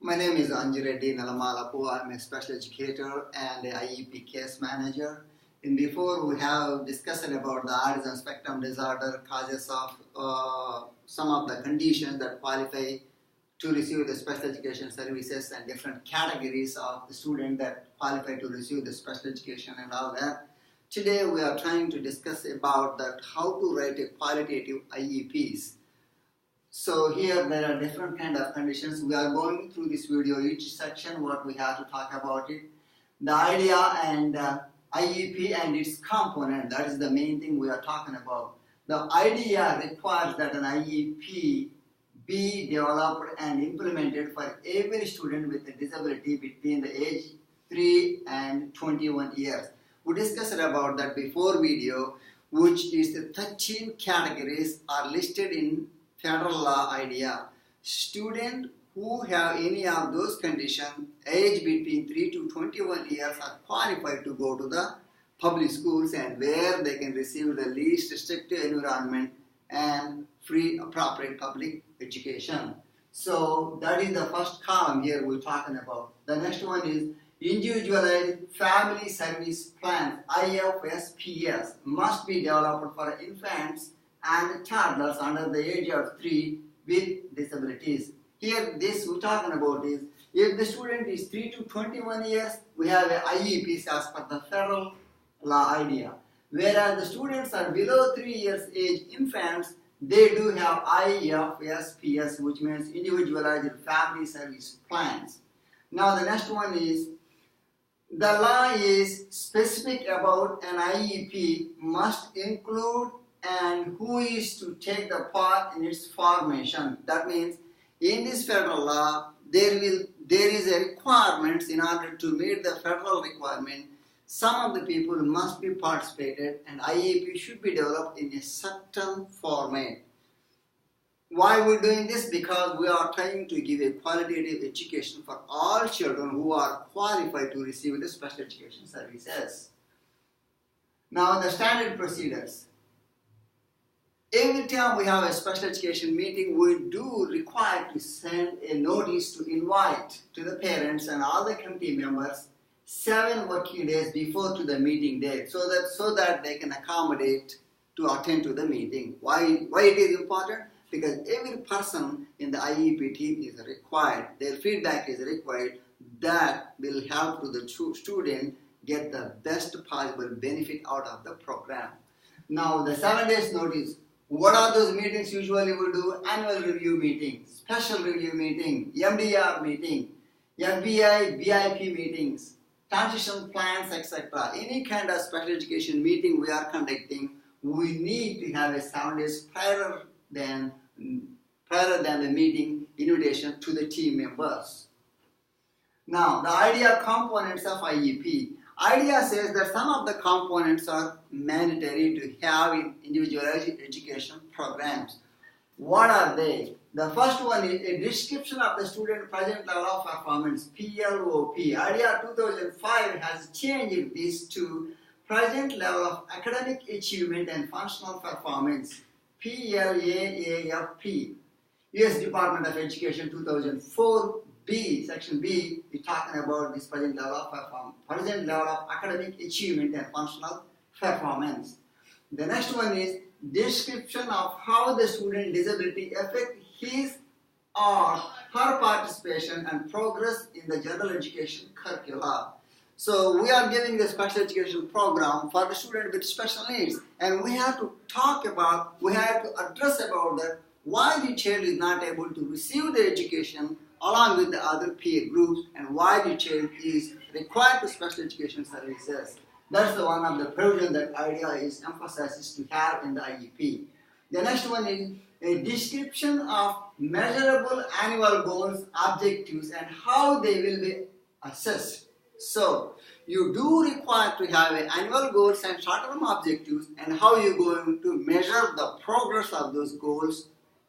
My name is Anjireddy Nalamalapu. I'm a special educator and a IEP case manager. And before we have discussed about the autism spectrum disorder causes of some of the conditions that qualify to receive the special education services and different categories of the student that qualify to receive the special education and all that. Today we are trying to discuss about that how to write a qualitative IEPs. So here there are different kind of conditions. We are going through this video, each section what we have to talk about it. The idea and IEP and its component, that is the main thing we are talking about. The idea requires that an IEP be developed and implemented for every student with a disability between the age 3 and 21 years. We discussed about that before video, which is the 13 categories are listed in federal law idea. Students who have any of those conditions, age between 3 to 21 years, are qualified to go to the public schools and where they can receive the least restrictive environment and free appropriate public education. So that is the first column here we're talking about. The next one is individualized family service plans, IFSPS, must be developed for infants and toddlers under the age of 3 with disabilities. Here this we're talking about is if the student is 3 to 21 years, we have a IEPs as per the federal law idea. Whereas the students are below 3 years age infants, they do have IFSPS, which means individualized family service plans. Now the next one is the law is specific about an IEP must include and who is to take the part in its formation. That means in this federal law there is a requirement in order to meet the federal requirement. Some of the people must be participated and IEP should be developed in a certain format. Why we're doing this? Because we are trying to give a qualitative education for all children who are qualified to receive the special education services. Now the standard procedures. Every time we have a special education meeting, we do require to send a notice to invite to the parents and all the committee members 7 working days before to the meeting date, so that they can accommodate to attend to the meeting. Why it is important? Because every person in the IEP team is required. Their feedback is required. That will help to the student get the best possible benefit out of the program. Now the 7 days notice. What are those meetings usually we do? Annual review meeting, special review meeting, MDR meeting, FBI, BIP meetings, transition plans, etc. Any kind of special education meeting we are conducting, we need to have a 7 days prior than the meeting invitation to the team members. Now, the idea components of IEP. IDEA says that some of the components are mandatory to have in individualized education programs. What are they? The first one is a description of the student present level of performance, PLAAFP. IDEA 2005 has changed this to present level of academic achievement and functional performance, PLAAFP. US Department of Education 2004. Section B is talking about this present level of academic achievement and functional performance. The next one is description of how the student disability affect his or her participation and progress in the general education curricula. So we are giving the special education program for the student with special needs, and we have to address about that why the child is not able to receive the education along with the other peer groups, and why the child is required to special education services. That's the one of the provision that IDEA is emphasizes to have in the IEP. The next one is a description of measurable annual goals, objectives, and how they will be assessed. So, you do require to have annual goals and short-term objectives, and how you're going to measure the progress of those goals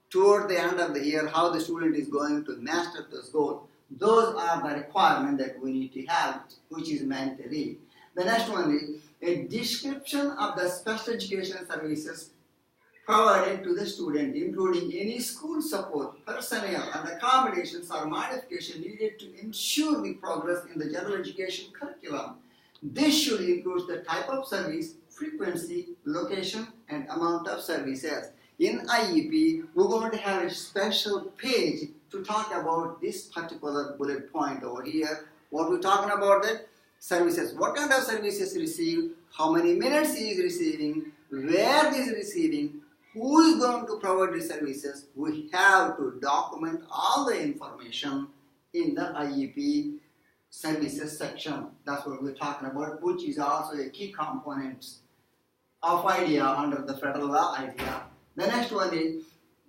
toward the end of the year, how the student is going to master those goals. Those are the requirements that we need to have, which is mandatory. The next one is a description of the special education services provided to the student, including any school support, personnel, and accommodations or modification needed to ensure the progress in the general education curriculum. This should include the type of service, frequency, location, and amount of services. In IEP, we're going to have a special page to talk about this particular bullet point over here. What we're talking about that services, what kind of services received, how many minutes he is receiving, where he is receiving, who is going to provide the services. We have to document all the information in the IEP services section. That's what we're talking about, which is also a key component of IDEA under the federal law IDEA. The next one is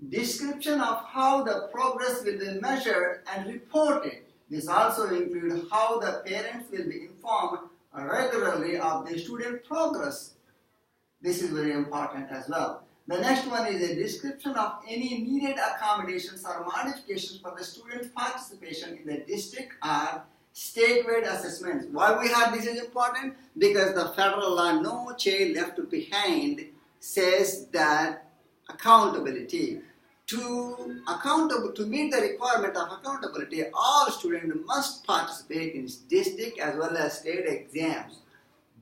description of how the progress will be measured and reported. This also includes how the parents will be informed regularly of the student progress. This is very important as well. The next one is a description of any needed accommodations or modifications for the student's participation in the district or statewide assessments. Why we have this is important? Because the federal law, No Child Left Behind, says that accountability. To meet the requirement of accountability, all students must participate in district as well as state exams.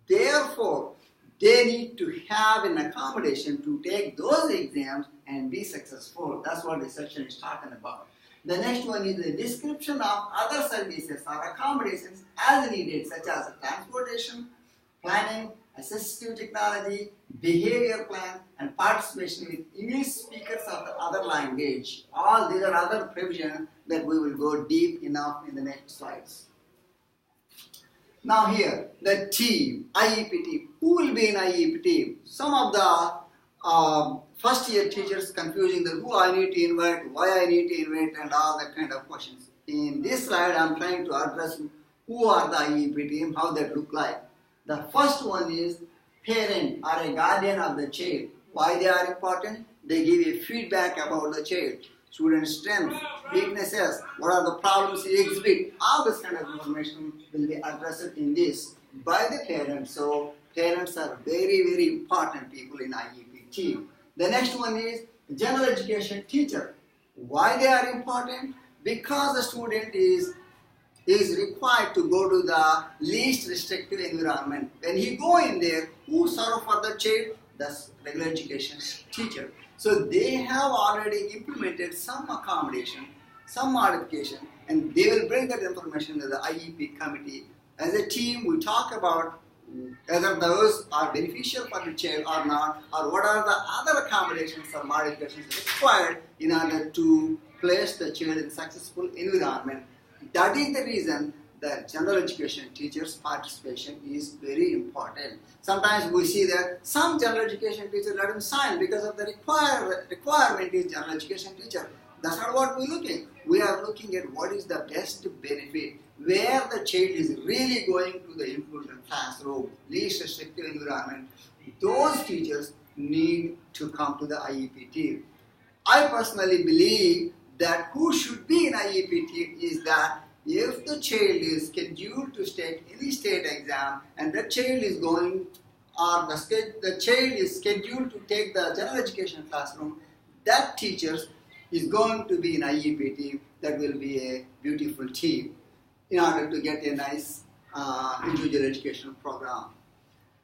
Therefore, they need to have an accommodation to take those exams and be successful. That's what this section is talking about. The next one is the description of other services or accommodations as needed, such as transportation, planning, assistive technology, behavior plan, and participation with English speakers of the other language. All these are other provisions that we will go deep enough in the next slides. Now here, the team, IEP team. Who will be in IEP team? Some of the first year teachers confusing the who I need to invite, why I need to invite, and all that kind of questions. In this slide, I am trying to address who are the IEP team, how that look like. The first one is parent or a guardian of the child. Why they are important? They give you feedback about the child. Student strengths, weaknesses, what are the problems he exhibits. All this kind of information will be addressed in this by the parents. So parents are very, very important people in IEP team. The next one is general education teacher. Why they are important? Because the student is required to go to the least restrictive environment. When he go in there, who serve for the child? The regular education teacher. So they have already implemented some accommodation, some modification, and they will bring that information to the IEP committee. As a team, we talk about whether those are beneficial for the child or not, or what are the other accommodations or modifications required in order to place the child in successful environment. That is the reason that general education teachers' participation is very important. Sometimes we see that some general education teachers let them sign because of the requirement is general education teacher. That's not what we're looking. We are looking at what is the best benefit, where the child is really going to the inclusive classroom, least restrictive environment. Those teachers need to come to the IEP team. I personally believe that who should be in IEP team is that if the child is scheduled to take any state exam and the child is going, or the child is scheduled to take the general education classroom, that teacher is going to be in IEP team. That will be a beautiful team in order to get a nice individual education program.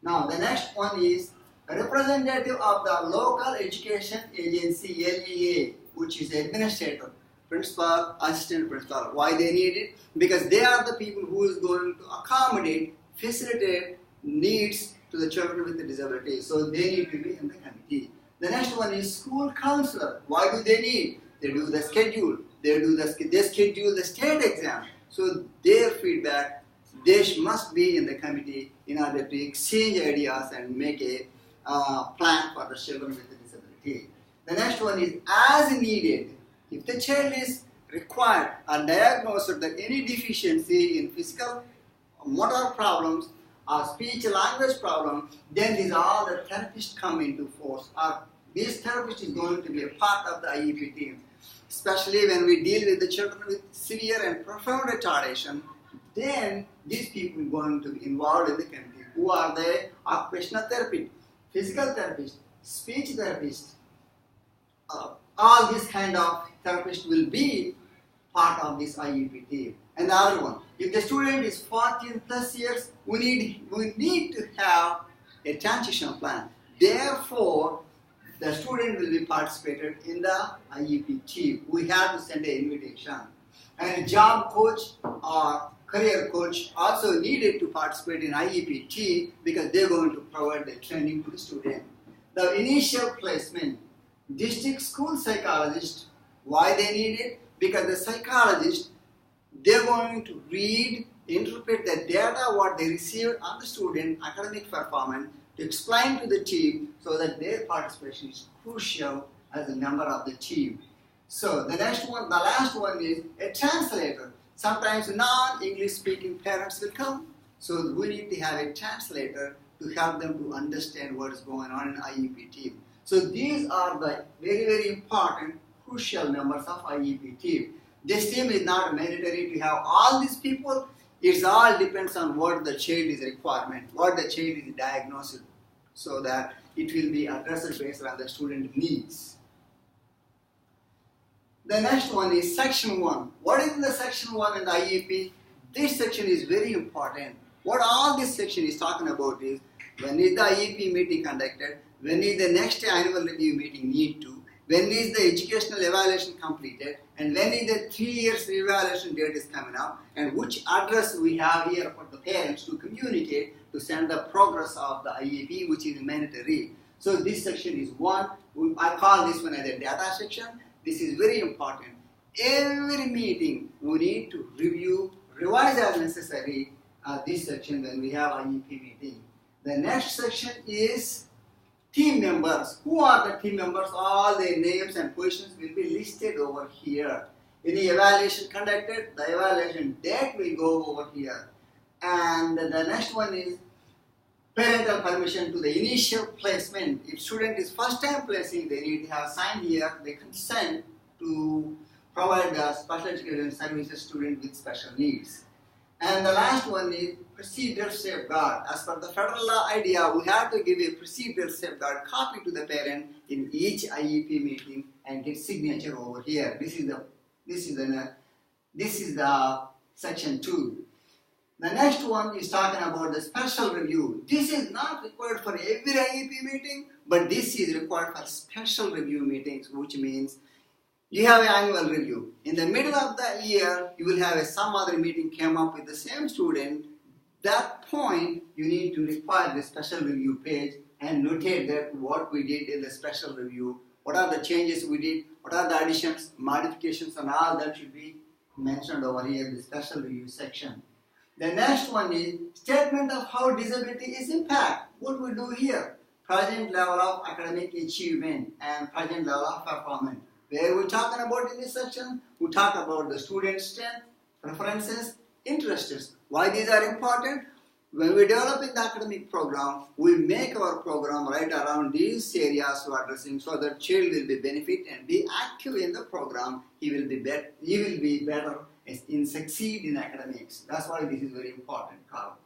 Now the next one is a representative of the local education agency, LEA, which is administrator, principal, assistant principal. Why they need it? Because they are the people who is going to accommodate, facilitate needs to the children with the disability. So they need to be in the committee. The next one is school counselor. Why do they need? They do the schedule. They schedule the state exam. So their feedback, they must be in the committee in order to exchange ideas and make a plan for the children with the disability. The next one is as needed. If the child is required or diagnosed with any deficiency in physical, motor problems or speech language problem, then these all the therapists come into force. This therapist is going to be a part of the IEP team. Especially when we deal with the children with severe and profound retardation, then these people are going to be involved in the community. Who are they? Occupational therapist, physical therapist, speech therapist, all these kind of therapists will be part of this IEP team. And the other one, if the student is 14 plus years, we need to have a transition plan. Therefore, the student will be participated in the IEP team. We have to send an invitation. And a job coach or career coach also needed to participate in IEP team because they're going to provide the training to the student. The initial placement, district school psychologist, why they need it? Because the psychologist, they're going to read, interpret the data, what they received on the student academic performance, to explain to the team so that their participation is crucial as a member of the team. So the last one is a translator. Sometimes non-English speaking parents will come, so we need to have a translator to help them to understand what is going on in IEP team. So these are the very, very important, crucial members of IEP team. This team is not mandatory to have all these people. It all depends on what the child is requirement, what the child is diagnosed, so that it will be addressed based on the student needs. The next one is section 1. What is the section 1 in the IEP? This section is very important. What all this section is talking about is, when is the IEP meeting conducted, when is the next annual review meeting need to, when is the educational evaluation completed, and when is the 3 years evaluation date is coming up, and which address we have here for the parents to communicate to send the progress of the IEP, which is mandatory. So this section is 1. I call this one as a data section. This is very important. Every meeting we need to review, revise as necessary this section when we have IEP meeting. The next section is team members. Who are the team members? All their names and positions will be listed over here. Any evaluation conducted, the evaluation date will go over here. And the next one is parental permission to the initial placement. If student is first time placing, they need to have signed here the consent to provide the special education services student with special needs. And the last one is procedural safeguard. As per the federal law idea, we have to give a procedural safeguard copy to the parent in each IEP meeting and get signature over here. This is the section 2. The next one is talking about the special review. This is not required for every IEP meeting, but this is required for special review meetings, which means you have an annual review. In the middle of the year, you will have some other meeting came up with the same student. That point, you need to require the special review page and notate that what we did in the special review, what are the changes we did, what are the additions, modifications, and all that should be mentioned over here in the special review section. The next one is statement of how disability is impact. What we do here, present level of academic achievement and present level of performance. Where we're talking about in this section, we talk about the student strength, preferences, interests. Why these are important? When we develop in the academic program, we make our program right around these areas we're addressing so that child will be benefit and be active in the program. He will be better in succeed in academics. That's why this is very important, Carl.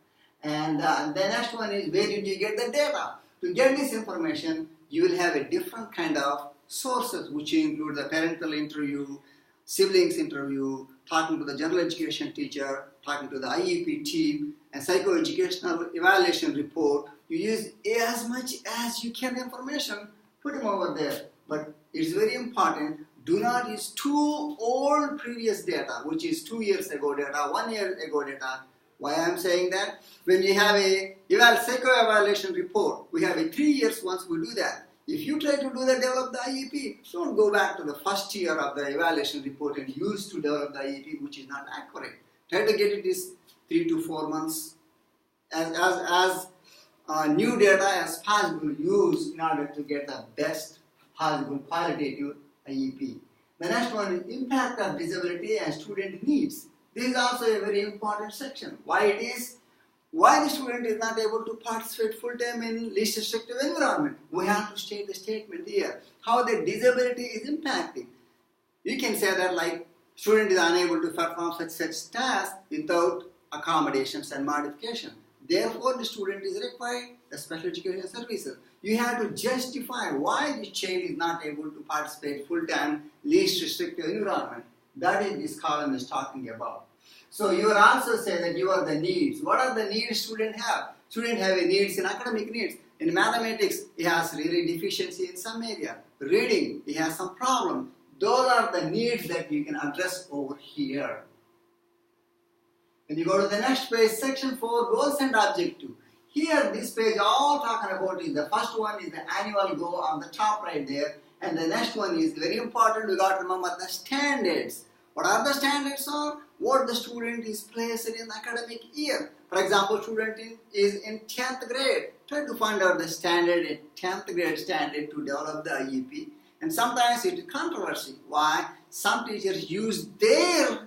And the next one is, where did you get the data? To get this information, you will have a different kind of sources, which include the parental interview, siblings interview, talking to the general education teacher, talking to the IEP team, and psychoeducational evaluation report. You use as much as you can information, put them over there. But it's very important, do not use too old previous data, which is 2 years ago data, 1 year ago data. Why I'm saying that? When you have a psycho-evaluation report, we have a 3 years once we do that. If you try to do that, develop the IEP, don't go back to the first year of the evaluation report and use to develop the IEP, which is not accurate. Try to get it is 3 to 4 months as new data as possible used in order to get the best possible qualitative IEP. The next one is impact of disability and student needs. This is also a very important section. Why the student is not able to participate full-time in least restrictive environment. We have to state the statement here. How the disability is impacting. You can say that like student is unable to perform such tasks without accommodations and modification. Therefore, the student is required the special education services. You have to justify why the child is not able to participate full-time, least restrictive environment. That is this column is talking about. So you will also say that you are the needs. What are the needs student have? Student have a needs in academic needs. In mathematics, he has really deficiency in some area. Reading, he has some problem. Those are the needs that you can address over here. When you go to the next page, section 4, goals and objective. Here, this page, all talking about is the first one is the annual goal on the top right there. And the next one is very important. We got to remember the standards. What are the standards are? What the student is placed in the academic year. For example, student is in 10th grade. Try to find out the standard in 10th grade standard to develop the IEP. And sometimes it is controversy. Why? Some teachers use their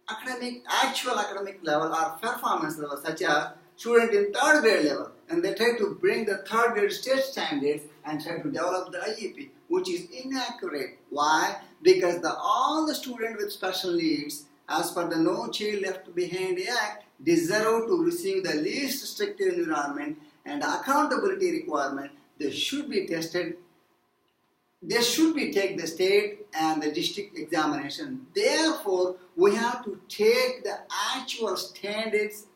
actual academic level or performance level, such as student in 3rd grade level, and they try to bring the 3rd grade state standards and try to develop the IEP, which is inaccurate. Why? Because all the students with special needs, as per the No Child Left Behind Act, deserve to receive the least restrictive environment and accountability requirement. They should be tested. They should be take the state and the district examination. Therefore, we have to take the actual standards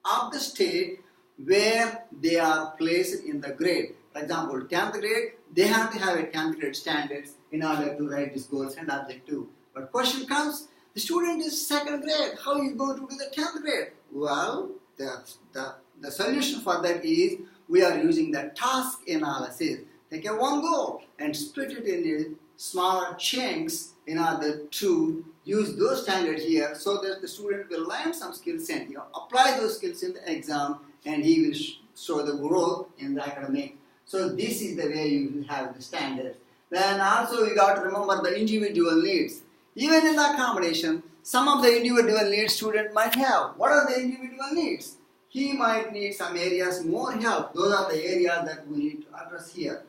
of the state where they are placed in the grade. For example, 10th grade, they have to have a 10th grade standards in order to write these goals and objective. But question comes, the student is 2nd grade, how is he going to do the 10th grade? Well, the solution for that is we are using the task analysis. Take a one goal and split it in smaller chunks in order to use those standards here so that the student will learn some skills and apply those skills in the exam, and he will show the growth in the academic. So this is the way you will have the standards. Then also we got to remember the individual needs. Even in the accommodation, some of the individual needs student might have. What are the individual needs? He might need some areas more help. Those are the areas that we need to address here.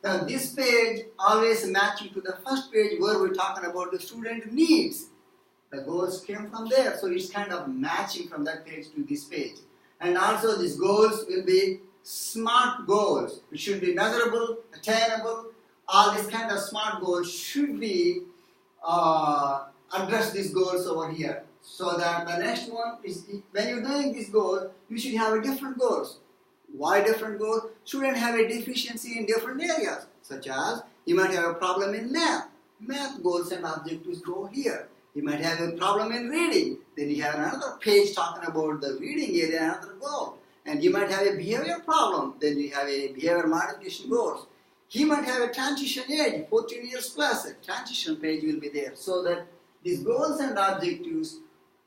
Now this page always matching to the first page where we're talking about the student needs. The goals came from there, so it's kind of matching from that page to this page. And also these goals will be SMART goals. It should be measurable, attainable. All these kind of SMART goals should be address these goals over here. So that the next one is, when you're doing this goal, you should have a different goals. Why different goals? Students have a deficiency in different areas, such as you might have a problem in math. Math goals and objectives go here. You might have a problem in reading. Then you have another page talking about the reading area, another goal. And you might have a behavior problem. Then you have a behavior modification goals. He might have a transition age, 14 years plus. A transition page will be there. So that these goals and objectives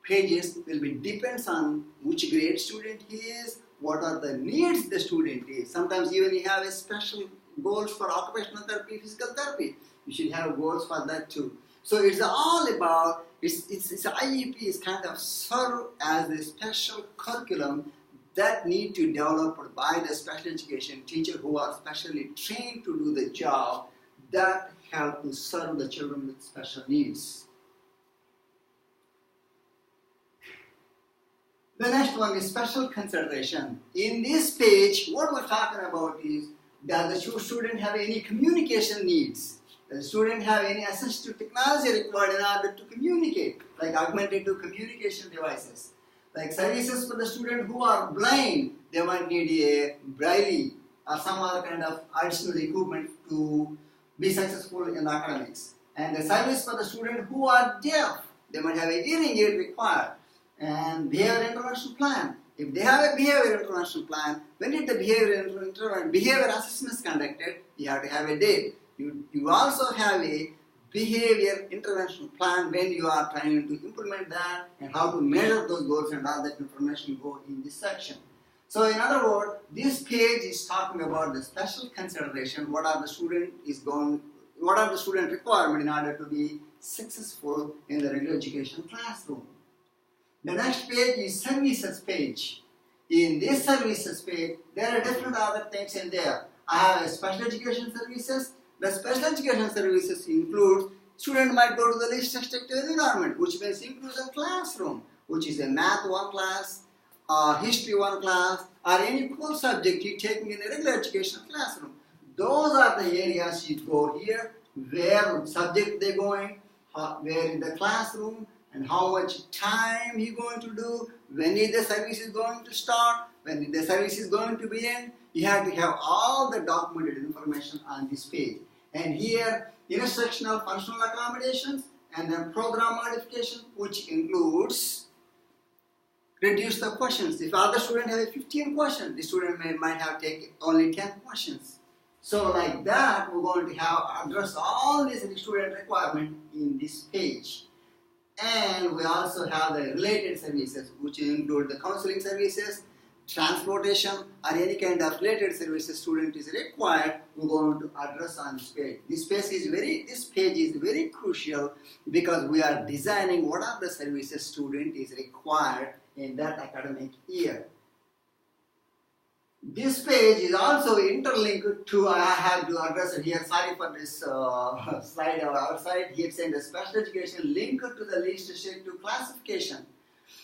pages will be depends on which grade student he is, what are the needs the student is. Sometimes even you have a special goals for occupational therapy, physical therapy. You should have goals for that too. So it's all about, it's IEP is kind of serve as a special curriculum that need to develop by the special education teacher who are specially trained to do the job that help to serve the children with special needs. The next one is special consideration. In this page, what we're talking about is, does the student have any communication needs? Does the student have any assistive technology required in order to communicate, like augmentative communication devices? Like services for the student who are blind, they might need a braille or some other kind of additional equipment to be successful in academics. And the service for the student who are deaf, they might have a hearing aid required. And behavior intervention plan. If they have a behavior intervention plan, when did the behavior assessments conducted? You have to have a date. You also have a behavior intervention plan when you are trying to implement that and how to measure those goals, and all that information go in this section. So in other words, this page is talking about the special consideration. What are the student requirements in order to be successful in the regular education classroom? The next page is services page. In this services page, there are different other things in there. I have a special education services. The special education services include student might go to the least restrictive environment, which means includes a classroom, which is a math 1 class, history 1 class, or any core subject you're taking in a regular education classroom. Those are the areas you go here, where subject they're going, where in the classroom, and how much time you're going to do, when is the service is going to start, when the service is going to be end. You have to have all the documented information on this page. And here, instructional functional accommodations, and then program modification, which includes reduce the questions. If other student have 15 questions, the student might have taken only 10 questions. So like that, we're going to have address all these student requirement in this page. And we also have the related services, which include the counseling services, transportation, or any kind of related services student is required. We're going to address on this page. This page is very crucial because we are designing what are the services student is required in that academic year. This page is also interlinked to, I have to address it here, sorry for this slide outside, here saying the special education linked to the least restrictive classification.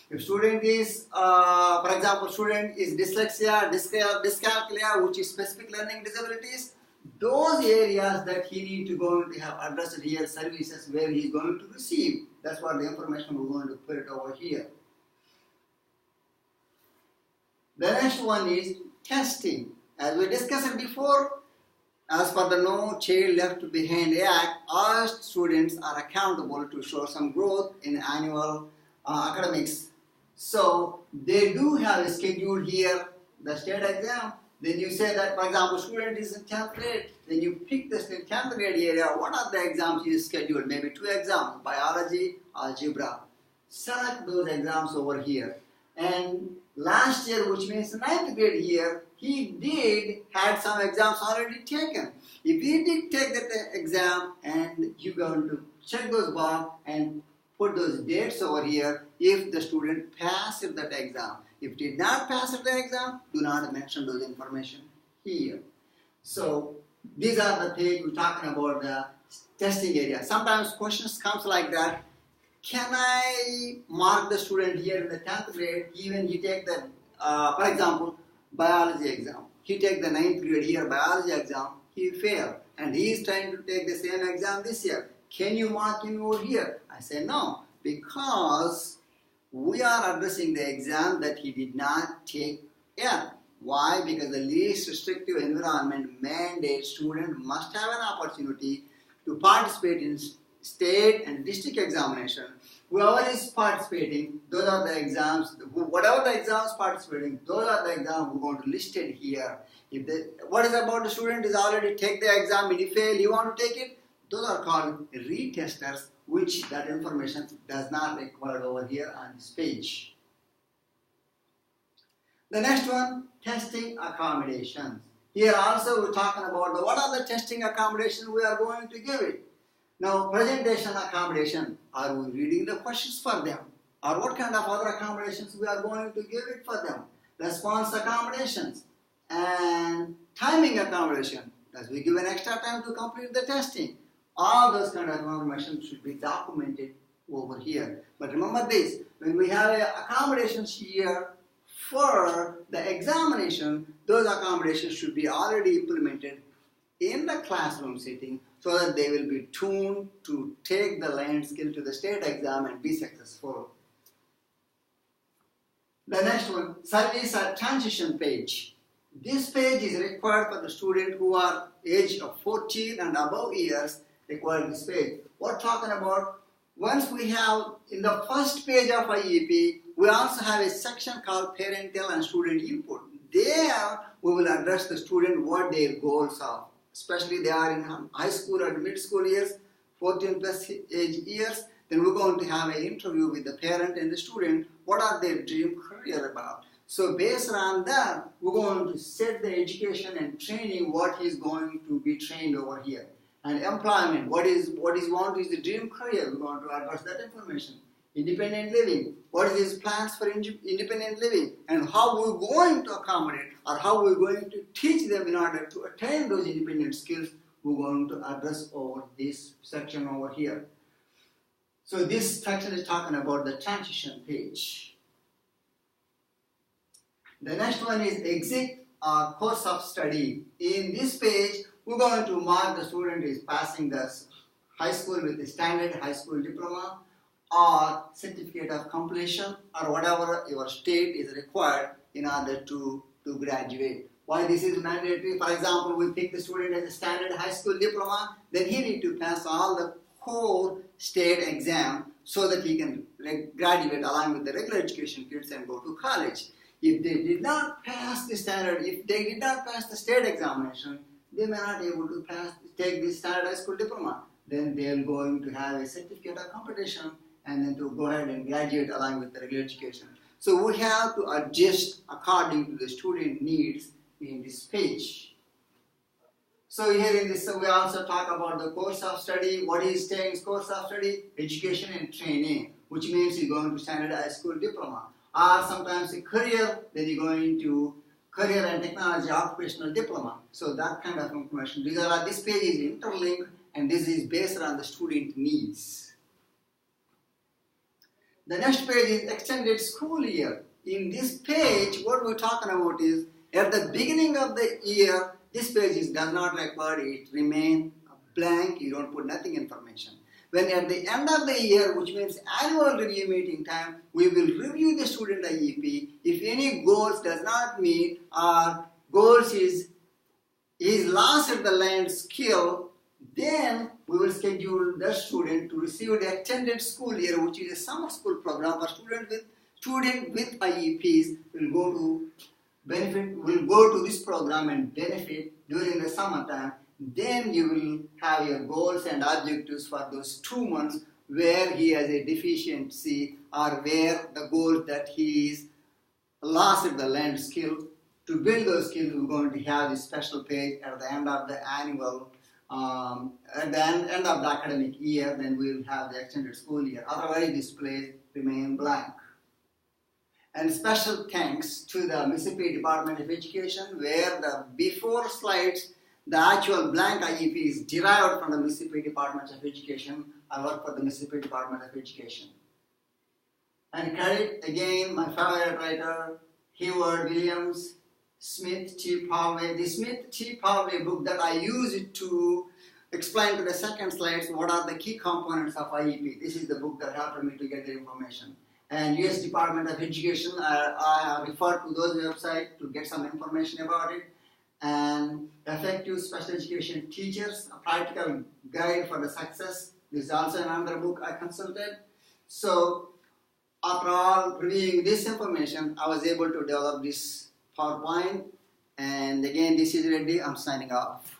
If student is, for example, student is dyslexia, dyscalculia, which is specific learning disabilities, those areas that he need to go to have addressed here, services where he is going to receive. That's what the information we're going to put it over here. The next one is testing. As we discussed before, as per the No Child Left Behind Act, all students are accountable to show some growth in annual academics. So they do have a schedule here, the state exam. Then you say that, for example, student is in 10th grade. Then you pick the 10th grade area. What are the exams you schedule? Maybe 2 exams, biology, algebra. Select those exams over here. And last year, which means 9th grade year, he had some exams already taken. If he did take that exam, and you're going to check those box and put those dates over here if the student passed that exam. If did not pass the exam, do not mention those information here. So these are the things we're talking about the testing area. Sometimes questions comes like that. Can I mark the student here in the 10th grade, even he take the, for example, biology exam. He take the 9th grade here, biology exam, he failed. And he is trying to take the same exam this year. Can you mark him over here? I say no, because we are addressing the exam that he did not take yet. Why? Because the least restrictive environment mandates student must have an opportunity to participate in state and district examination. Whoever is participating, those are the exams, whatever the exams participating, those are the exams we're going to list it here. If what is about the student is already take the exam, if he fail, you want to take it, those are called retesters, which that information does not require over here on this page. The next one, testing accommodations. Here also we're talking about what are the testing accommodations we are going to give it. Now, presentation accommodation, are we reading the questions for them? Or what kind of other accommodations we are going to give it for them? Response accommodations and timing accommodation. Does we give an extra time to complete the testing? All those kind of information should be documented over here. But remember this, when we have accommodations here for the examination, those accommodations should be already implemented in the classroom setting so that they will be tuned to take the land skill to the state exam and be successful. The next one, service or transition page. This page is required for the student who are age of 14 and above years, require this page. We're talking about, once we have in the first page of IEP, we also have a section called parental and student input. There we will address the student what their goals are. Especially they are in high school or mid school years, 14 plus age years, then we're going to have an interview with the parent and the student, what are their dream career about. So based on that, we're going to set the education and training, what he's going to be trained over here. And employment, what is the dream career, we're going to address that information. Independent living, what is his plans for independent living, and how we're going to accommodate or how we're going to teach them in order to attain those independent skills, we're going to address over this section over here. So this section is talking about the transition page. The next one is exit course of study. In this page, we're going to mark the student is passing the high school with a standard high school diploma or certificate of completion or whatever your state is required in order to graduate. Why this is mandatory? For example, we pick the student as a standard high school diploma, then he need to pass all the core state exam so that he can graduate along with the regular education kids and go to college. If they did not pass the standard, if they did not pass the state examination, they may not be able to take the standard high school diploma. Then they are going to have a certificate of completion and then to go ahead and graduate along with the regular education. So we have to adjust according to the student needs in this page. So here in this, we also talk about the course of study. What is staying course of study? Education and training, which means you're going to standard high school diploma. Or sometimes a career, then you're going to career and technology occupational diploma. So that kind of information. This page is interlinked and this is based on the student needs. The next page is extended school year. In this page, what we're talking about is at the beginning of the year, this page does not require it remain blank, you don't put nothing information. When at the end of the year, which means annual review meeting time, we will review the student IEP. If any goals does not meet or goals is lost at the land skill, then we will schedule the student to receive the extended school year, which is a summer school program for student with IEPs will go to this program and benefit during the summertime. Then you will have your goals and objectives for those 2 months where he has a deficiency or where the goal that he is lost at the land skill. To build those skills, we're going to have this special page at the end of the annual, at the end of the academic year, then we will have the extended school year. Otherwise, this place remain blank. And special thanks to the Mississippi Department of Education, where the before slides, the actual blank IEP is derived from the Mississippi Department of Education. I work for the Mississippi Department of Education. And credit again my favorite writer, Heward Williams, Smith T. Powley. The Smith T. Powley book that I used to explain to the second slides what are the key components of IEP. This is the book that helped me to get the information. And U.S. Department of Education, I refer to those websites to get some information about it. And Effective Special Education Teachers, a practical guide for the success. This is also another book I consulted. So after all reviewing this information, I was able to develop this PowerPoint. And again, this is Reddy. I'm signing off.